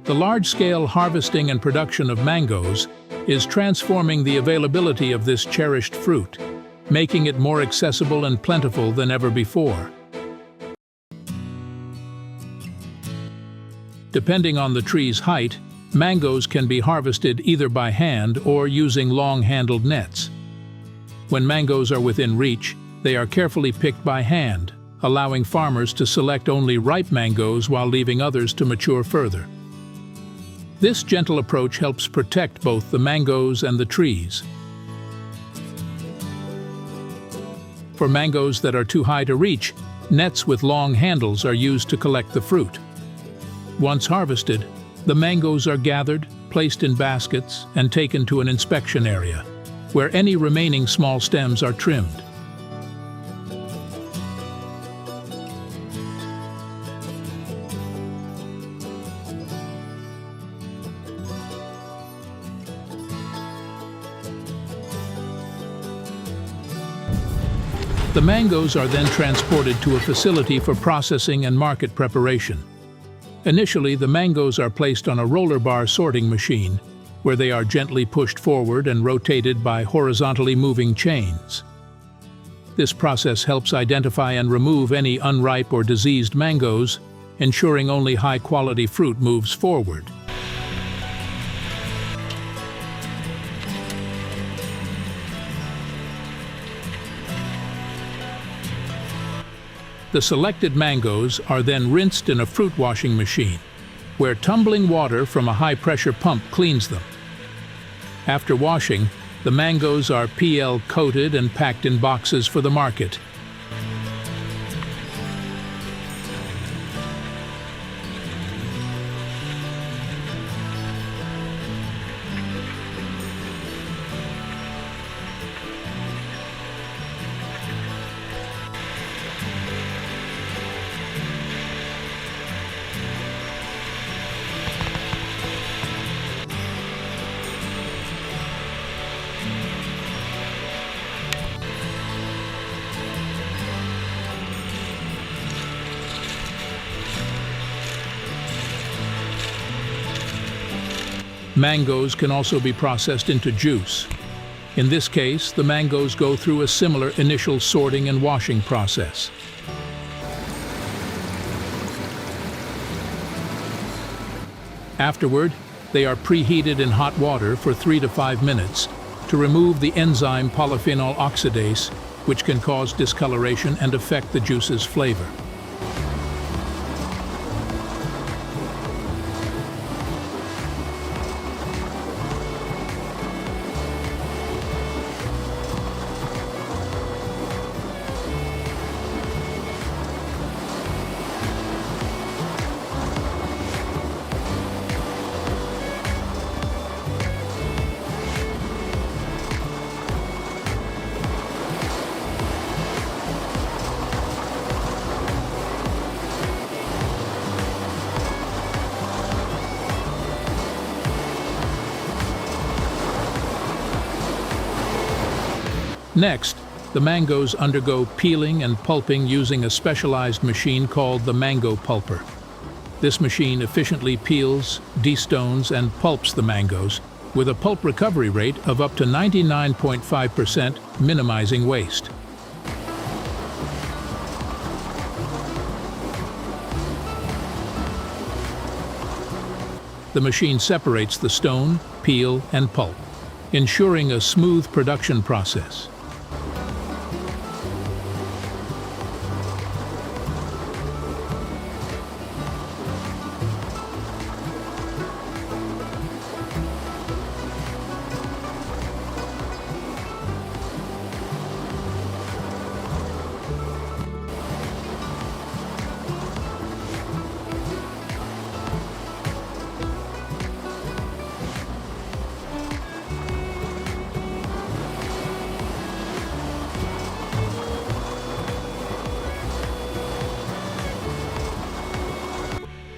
The large-scale harvesting and production of mangoes is transforming the availability of this cherished fruit, making it more accessible and plentiful than ever before. Depending on the tree's height, mangoes can be harvested either by hand or using long-handled nets. When mangoes are within reach, they are carefully picked by hand, allowing farmers to select only ripe mangoes while leaving others to mature further. This gentle approach helps protect both the mangoes and the trees. For mangoes that are too high to reach, nets with long handles are used to collect the fruit. Once harvested, the mangoes are gathered, placed in baskets, and taken to an inspection area, where any remaining small stems are trimmed. The mangoes are then transported to a facility for processing and market preparation. Initially, the mangoes are placed on a roller bar sorting machine, where they are gently pushed forward and rotated by horizontally moving chains. This process helps identify and remove any unripe or diseased mangoes, ensuring only high-quality fruit moves forward. The selected mangoes are then rinsed in a fruit washing machine, where tumbling water from a high-pressure pump cleans them. After washing, the mangoes are PL-coated and packed in boxes for the market. Mangoes can also be processed into juice. In this case, the mangoes go through a similar initial sorting and washing process. Afterward, they are preheated in hot water for 3 to 5 minutes to remove the enzyme polyphenol oxidase, which can cause discoloration and affect the juice's flavor. Next, the mangoes undergo peeling and pulping using a specialized machine called the mango pulper. This machine efficiently peels, destones, and pulps the mangoes with a pulp recovery rate of up to 99.5%, minimizing waste. The machine separates the stone, peel, and pulp, ensuring a smooth production process.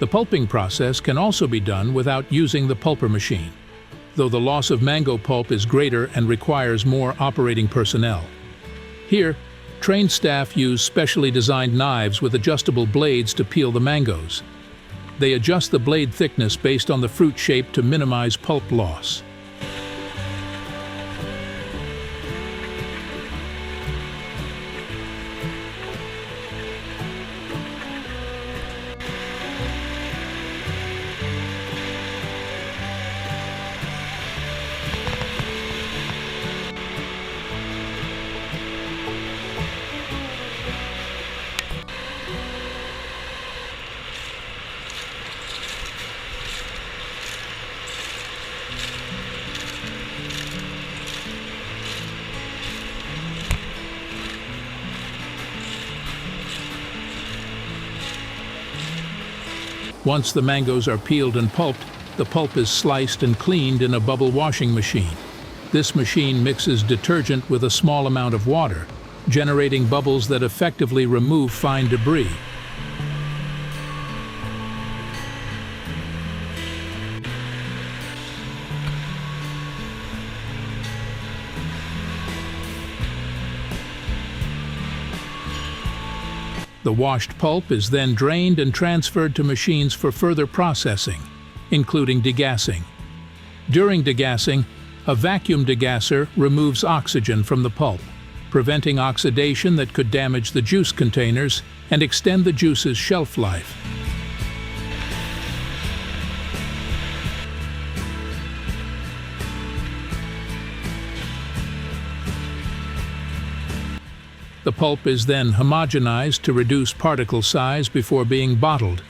The pulping process can also be done without using the pulper machine, though the loss of mango pulp is greater and requires more operating personnel. Here, trained staff use specially designed knives with adjustable blades to peel the mangoes. They adjust the blade thickness based on the fruit shape to minimize pulp loss. Once the mangoes are peeled and pulped, the pulp is sliced and cleaned in a bubble washing machine. This machine mixes detergent with a small amount of water, generating bubbles that effectively remove fine debris. The washed pulp is then drained and transferred to machines for further processing, including degassing. During degassing, a vacuum degasser removes oxygen from the pulp, preventing oxidation that could damage the juice containers and extend the juice's shelf life. The pulp is then homogenized to reduce particle size before being bottled.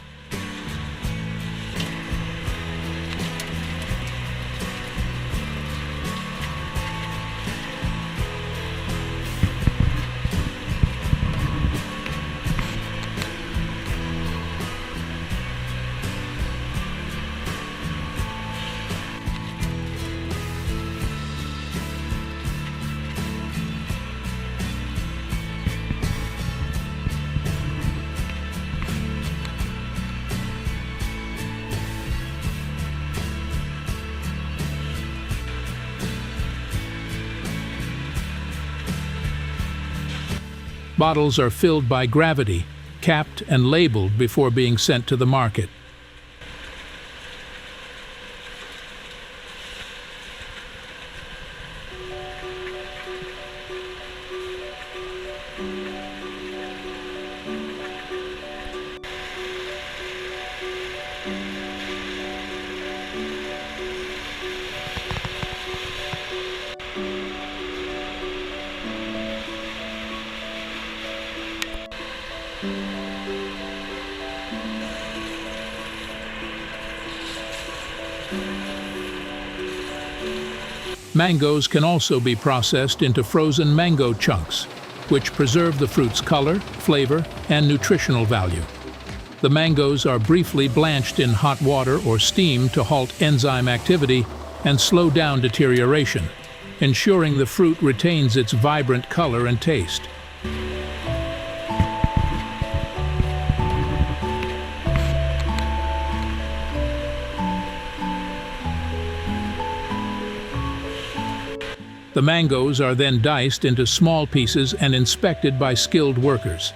Bottles are filled by gravity, capped and labeled before being sent to the market. Mangoes can also be processed into frozen mango chunks, which preserve the fruit's color, flavor, and nutritional value. The mangoes are briefly blanched in hot water or steam to halt enzyme activity and slow down deterioration, ensuring the fruit retains its vibrant color and taste. The mangoes are then diced into small pieces and inspected by skilled workers.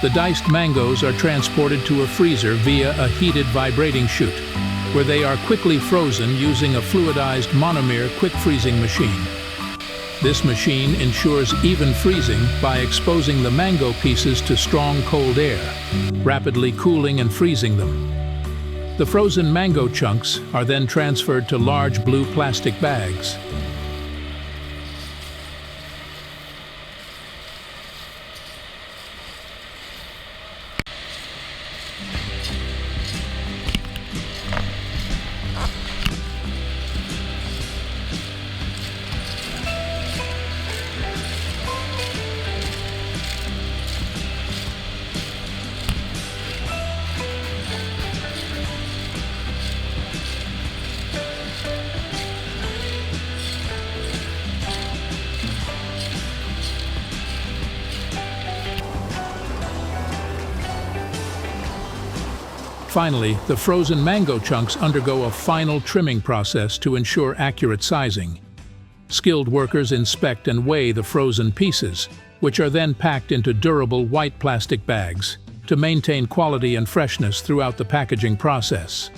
The diced mangoes are transported to a freezer via a heated vibrating chute, where they are quickly frozen using a fluidized monomer quick freezing machine. This machine ensures even freezing by exposing the mango pieces to strong cold air, rapidly cooling and freezing them. The frozen mango chunks are then transferred to large blue plastic bags. Finally, the frozen mango chunks undergo a final trimming process to ensure accurate sizing. Skilled workers inspect and weigh the frozen pieces, which are then packed into durable white plastic bags to maintain quality and freshness throughout the packaging process.